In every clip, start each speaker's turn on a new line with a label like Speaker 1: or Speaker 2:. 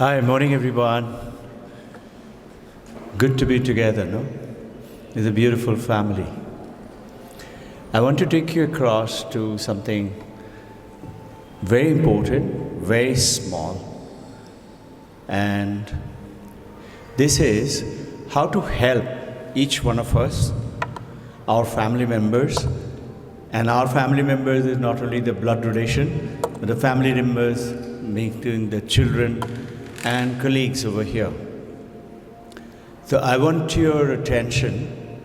Speaker 1: Hi, morning everyone. Good to be together, no? It's a beautiful family. I want to take you across to something very important, very small. And this is how to help each one of us, our family members. And our family members is not only the blood relation, but the family members, making the children and colleagues over here. So I want your attention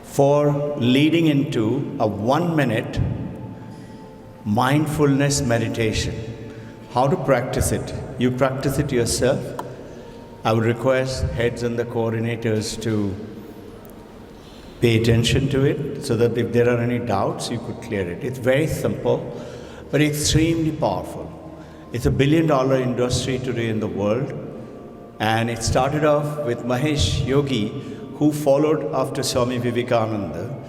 Speaker 1: for leading into a 1-minute mindfulness meditation. How to practice it? You practice it yourself. I would request heads and the coordinators to pay attention to it so that if there are any doubts, you could clear it. It's very simple, but extremely powerful. It's a billion-dollar industry today in the world, and it started off with Mahesh Yogi, who followed after Swami Vivekananda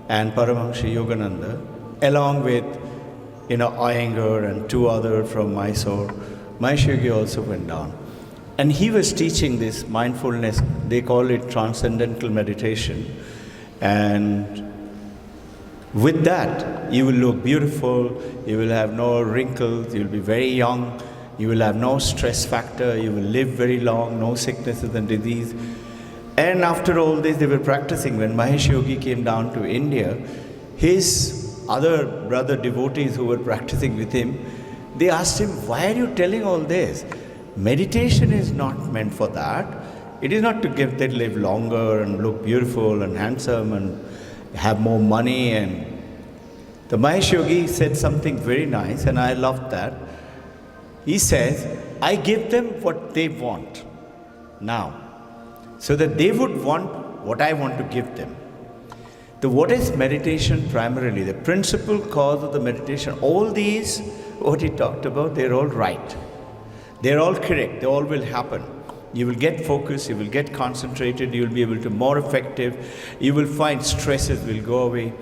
Speaker 1: and Paramahansa Yogananda, along with Iyengar and 2 others from Mysore. Mahesh Yogi also went down. And he was teaching this mindfulness, they call it transcendental meditation. And with that, you will look beautiful, you will have no wrinkles, you will be very young, you will have no stress factor, you will live very long, no sicknesses and disease. And after all this, they were practicing. When Mahesh Yogi came down to India, his other brother devotees who were practicing with him, they asked him, why are you telling all this? Meditation is not meant for that. It is not to give them live longer and look beautiful and handsome and have more money. And the Mahesh Yogi said something very nice, and I loved that. He says, I give them what they want now, so that they would want what I want to give them. What is meditation primarily? The principal cause of the meditation, all these, what he talked about, they're all right. They're all correct. They all will happen. You will get focused, you will get concentrated, you will be able to be more effective, you will find stresses will go away.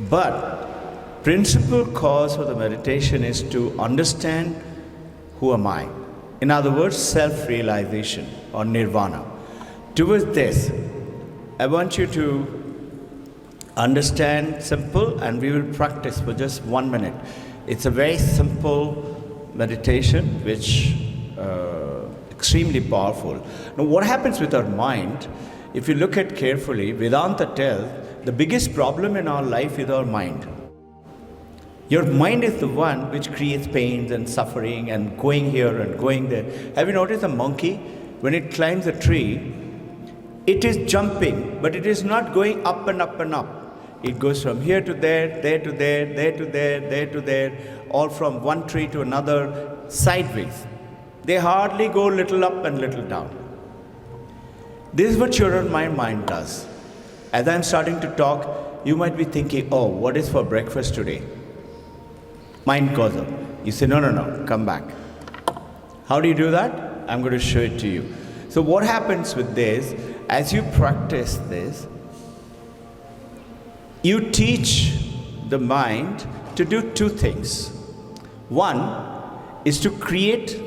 Speaker 1: But principal cause of the meditation is to understand who am I. In other words, self-realization or nirvana. Towards this, I want you to understand simple, and we will practice for just 1 minute. It's a very simple meditation which extremely powerful. Now what happens with our mind, if you look at carefully, Vedanta tells the biggest problem in our life is our mind. Your mind is the one which creates pains and suffering and going here and going there. Have you noticed a monkey? When it climbs a tree, it is jumping, but it is not going up and up and up. It goes from here to there, there to there, there to there, there to there, all from one tree to another, sideways. They hardly go little up and little down. This is what your mind does. As I'm starting to talk, you might be thinking, oh, what is for breakfast today? Mind goes up. You say, no, come back. How do you do that? I'm going to show it to you. So what happens with this, as you practice this, you teach the mind to do 2 things. One is to create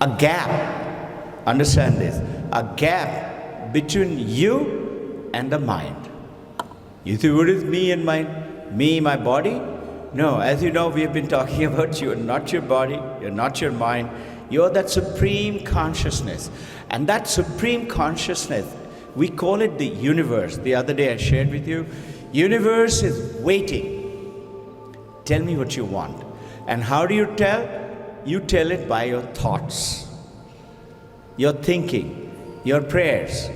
Speaker 1: a gap, understand this, a gap between you and the mind. You say, what is me and mind? Me, my body? No, as you know, we have been talking about you are not your body, you're not your mind, you're that supreme consciousness. And that supreme consciousness, we call it the universe. The other day I shared with you, universe is waiting. Tell me what you want. And how do you tell? You tell it by your thoughts, your thinking, your prayers.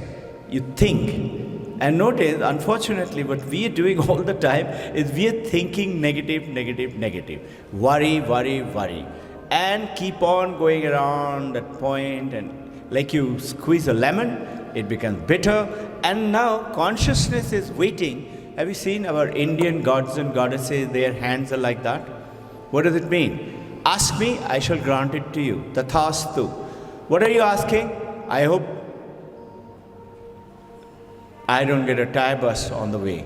Speaker 1: You think. And notice, unfortunately, what we are doing all the time is we are thinking negative. Worry. And keep on going around that point, and like you squeeze a lemon, it becomes bitter. And now consciousness is waiting. Have you seen our Indian gods and goddesses, their hands are like that? What does it mean? Ask me, I shall grant it to you. Tathastu. What are you asking? I hope I don't get a tire bus on the way.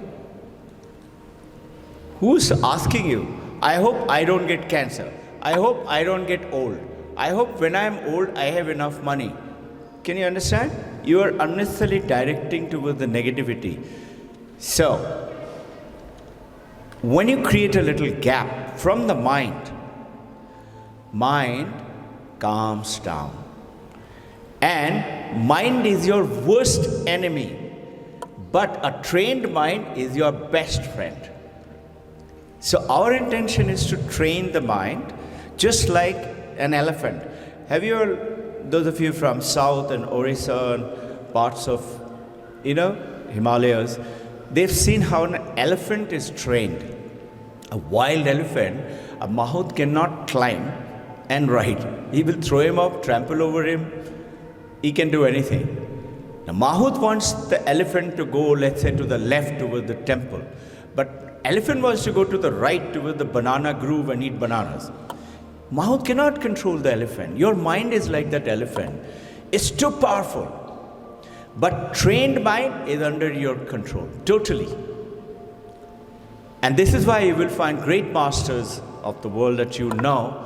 Speaker 1: Who's asking you? I hope I don't get cancer. I hope I don't get old. I hope when I am old, I have enough money. Can you understand? You are unnecessarily directing towards the negativity. So, when you create a little gap from the mind calms down. And mind is your worst enemy, but a trained mind is your best friend. So our intention is to train the mind just like an elephant. Have you all, those of you from South and Orissa and parts of, Himalayas, they've seen how an elephant is trained. A wild elephant, a mahout cannot climb and ride. He will throw him up, trample over him. He can do anything. Now, mahout wants the elephant to go, let's say, to the left towards the temple. But elephant wants to go to the right towards the banana grove and eat bananas. Mahout cannot control the elephant. Your mind is like that elephant. It's too powerful. But trained mind is under your control, totally. And this is why you will find great masters of the world that you know.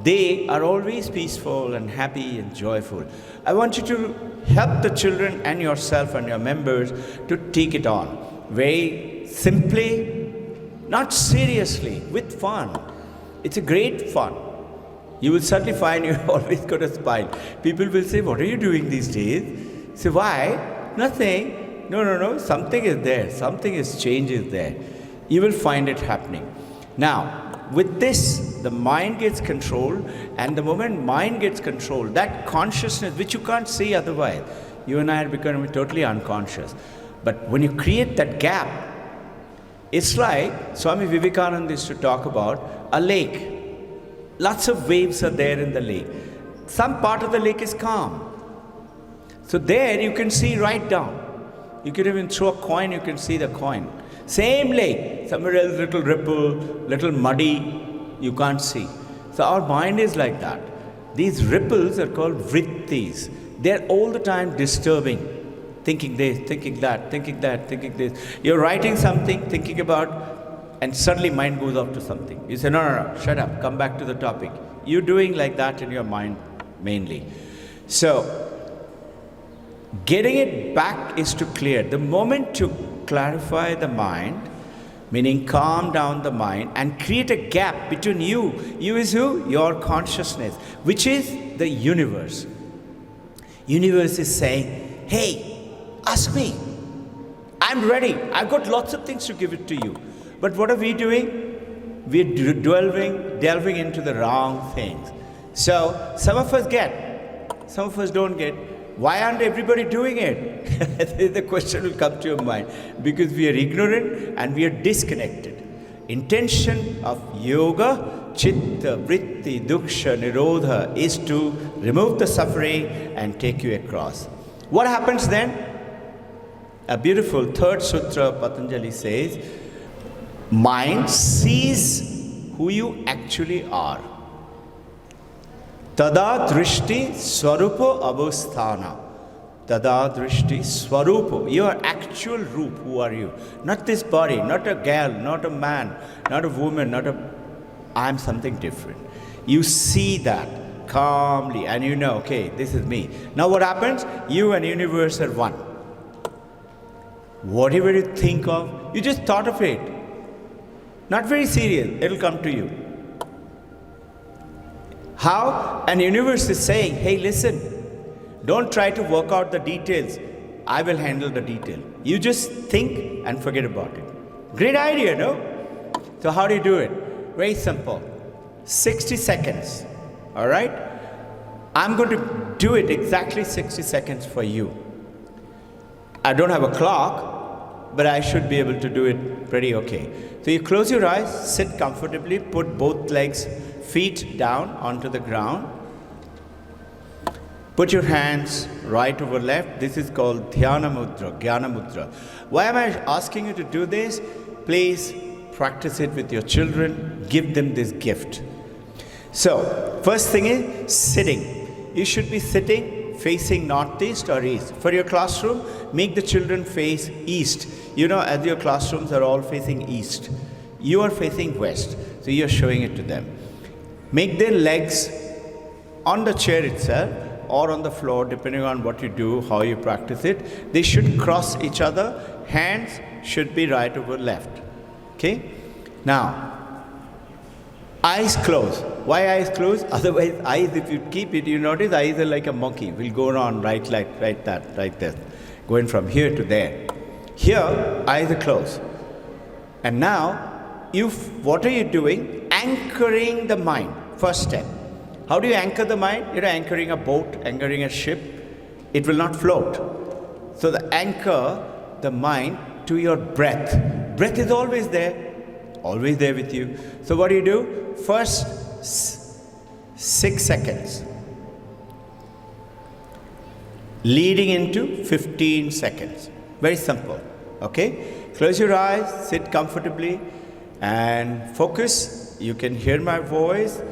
Speaker 1: They are always peaceful and happy and joyful. I want you to help the children and yourself and your members to take it on. Very simply, not seriously, with fun. It's a great fun. You will certainly find you always got a smile. People will say, what are you doing these days? Say, why? Nothing. No. Something is there. Something is change is there. You will find it happening. Now, with this, the mind gets controlled, and the moment mind gets controlled, that consciousness, which you can't see otherwise, you and I are becoming totally unconscious. But when you create that gap, it's like Swami Vivekananda used to talk about a lake. Lots of waves are there in the lake. Some part of the lake is calm. So there you can see right down. You can even throw a coin, you can see the coin. Same lake, somewhere else little ripple, little muddy, you can't see. So our mind is like that. These ripples are called vrittis. They're all the time disturbing. Thinking this, thinking that, thinking that, thinking this. You're writing something, thinking about, and suddenly mind goes off to something. You say, no, shut up, come back to the topic. You're doing like that in your mind mainly. So, getting it back is to clear. The moment you clarify the mind, meaning calm down the mind and create a gap between you. You is who? Your consciousness, which is the universe. Universe is saying, hey, ask me. I'm ready. I've got lots of things to give it to you. But what are we doing? We're delving into the wrong things. So some of us get, some of us don't get. Why aren't everybody doing it? The question will come to your mind. Because we are ignorant and we are disconnected. Intention of yoga, chitta, vritti, duksha, nirodha is to remove the suffering and take you across. What happens then? A beautiful third sutra, Patanjali says, mind sees who you actually are. Tada drishti swarupo avasthana. Tada drishti swarupo. Your actual roop, who are you? Not this body, not a girl, not a man, not a woman, I am something different. You see that calmly and you know, okay, this is me. Now what happens? You and universe are one. Whatever you think of, you just thought of it. Not very serious, it'll come to you. How? An universe is saying, hey, listen, don't try to work out the details. I will handle the detail. You just think and forget about it. Great idea, no? So how do you do it? Very simple. 60 seconds. All right? I'm going to do it exactly 60 seconds for you. I don't have a clock, but I should be able to do it pretty okay. So you close your eyes, sit comfortably, put both legs, feet down onto the ground. Put your hands right over left. This is called Dhyana Mudra, Dhyana Mudra. Why am I asking you to do this? Please practice it with your children. Give them this gift. So, first thing is sitting. You should be sitting facing northeast or east. For your classroom, make the children face east. You know, as your classrooms are all facing east, you are facing west. So you are showing it to them. Make their legs on the chair itself or on the floor, depending on what you do, how you practice it. They should cross each other. Hands should be right over left. Okay? Now, eyes closed. Why eyes closed? Otherwise, eyes, if you keep it, you notice eyes are like a monkey. Will go on right there. Going from here to there. Here, eyes are closed. And now, what are you doing? Anchoring the mind. First step. How do you anchor the mind? You're anchoring a boat, anchoring a ship. It will not float. So anchor the mind to your breath. Breath is always there with you. So what do? First 6 seconds. Leading into 15 seconds. Very simple. Okay? Close your eyes, sit comfortably and focus. You can hear my voice.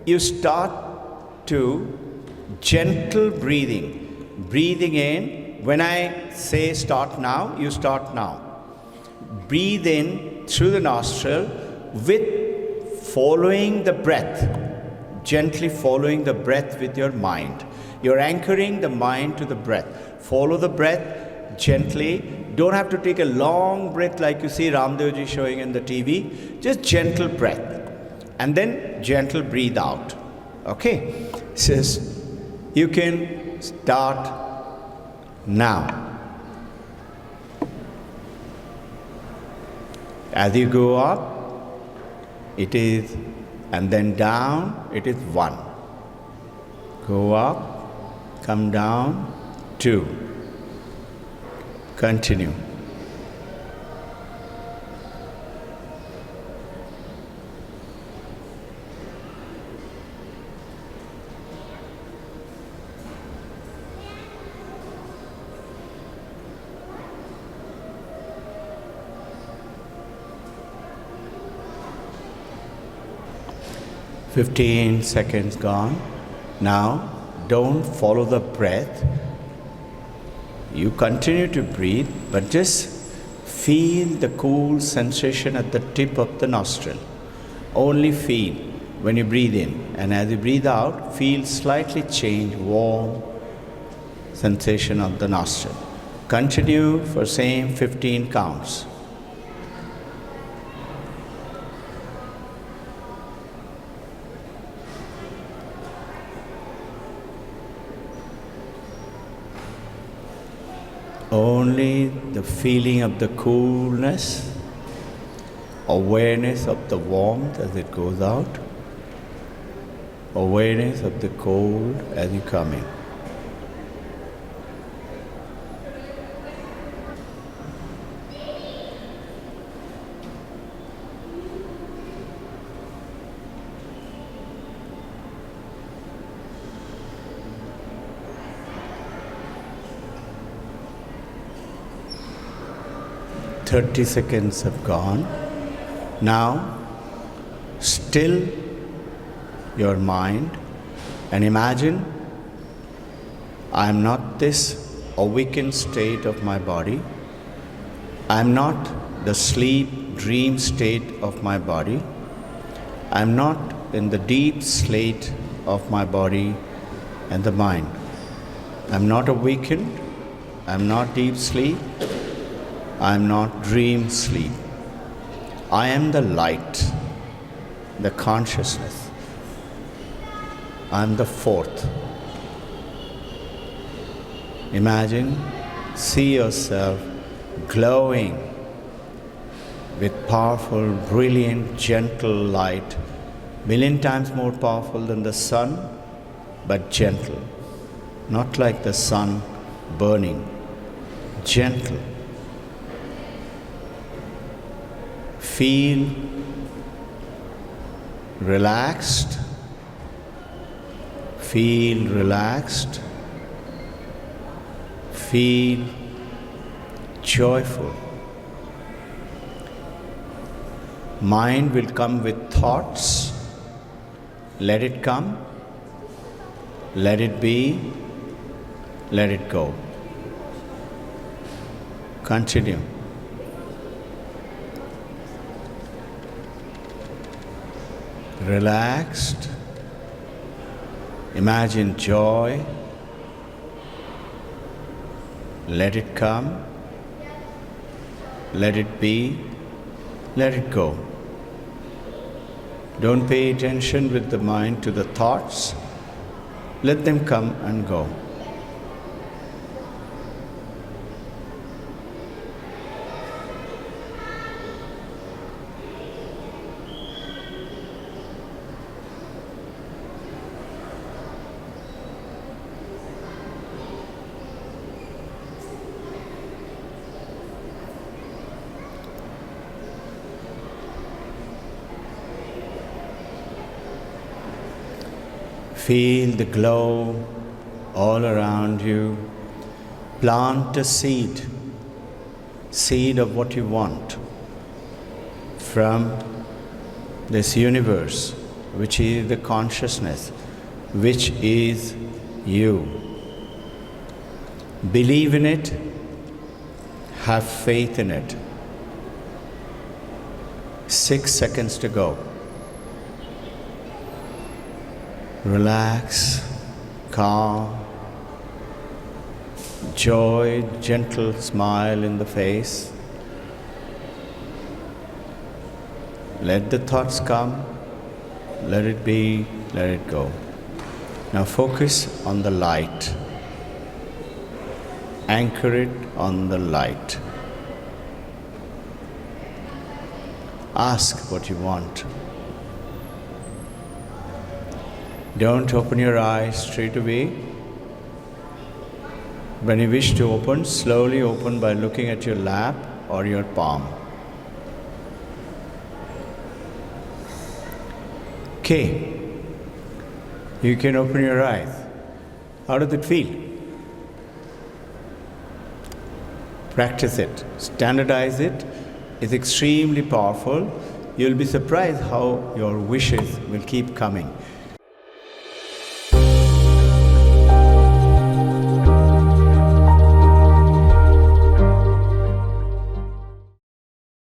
Speaker 1: You start to gentle breathing. Breathing in. When I say start now, you start now. Breathe in through the nostril with following the breath. Gently following the breath with your mind. You're anchoring the mind to the breath. Follow the breath gently. Don't have to take a long breath like you see Ramdev ji showing in the TV. Just gentle breath. And then gentle breathe out. Okay? Says you can start now. As you go up, it is, and then down, it is 1. Go up, come down, 2. Continue. "15 seconds gone. Now, don't follow the breath. You continue to breathe, but just feel the cool sensation at the tip of the nostril. Only feel when you breathe in. And as you breathe out, feel slightly change, warm sensation of the nostril. Continue for same 15 counts. Only the feeling of the coolness, awareness of the warmth as it goes out, awareness of the cold as you come in. "30 seconds have gone. Now, still your mind and imagine I am not this awakened state of my body. I am not the sleep, dream state of my body. I am not in the deep slate of my body and the mind. I am not awakened. I am not deep sleep. I am not dream sleep. I am the light, the consciousness. I am the fourth." Imagine, see yourself glowing with powerful, brilliant, gentle light, million times more powerful than the sun, but gentle. Not like the sun burning, gentle. Feel relaxed. Feel relaxed. Feel joyful. Mind will come with thoughts. Let it come. Let it be. Let it go. Continue. relaxed. Imagine joy. Let it come. Let it be. Let it go. Don't pay attention with the mind to the thoughts. Let them come and go. Feel the glow all around you. Plant a seed of what you want from this universe, which is the consciousness, which is you. Believe in it, have faith in it. 6 seconds to go. Relax, calm, joy, gentle smile in the face. Let the thoughts come, let it be, let it go. Now focus on the light. Anchor it on the light. Ask what you want. Don't open your eyes straight away. When you wish to open, slowly open by looking at your lap or your palm. Okay, you can open your eyes. How does it feel? Practice it, standardize it. It's extremely powerful. You'll be surprised how your wishes will keep coming.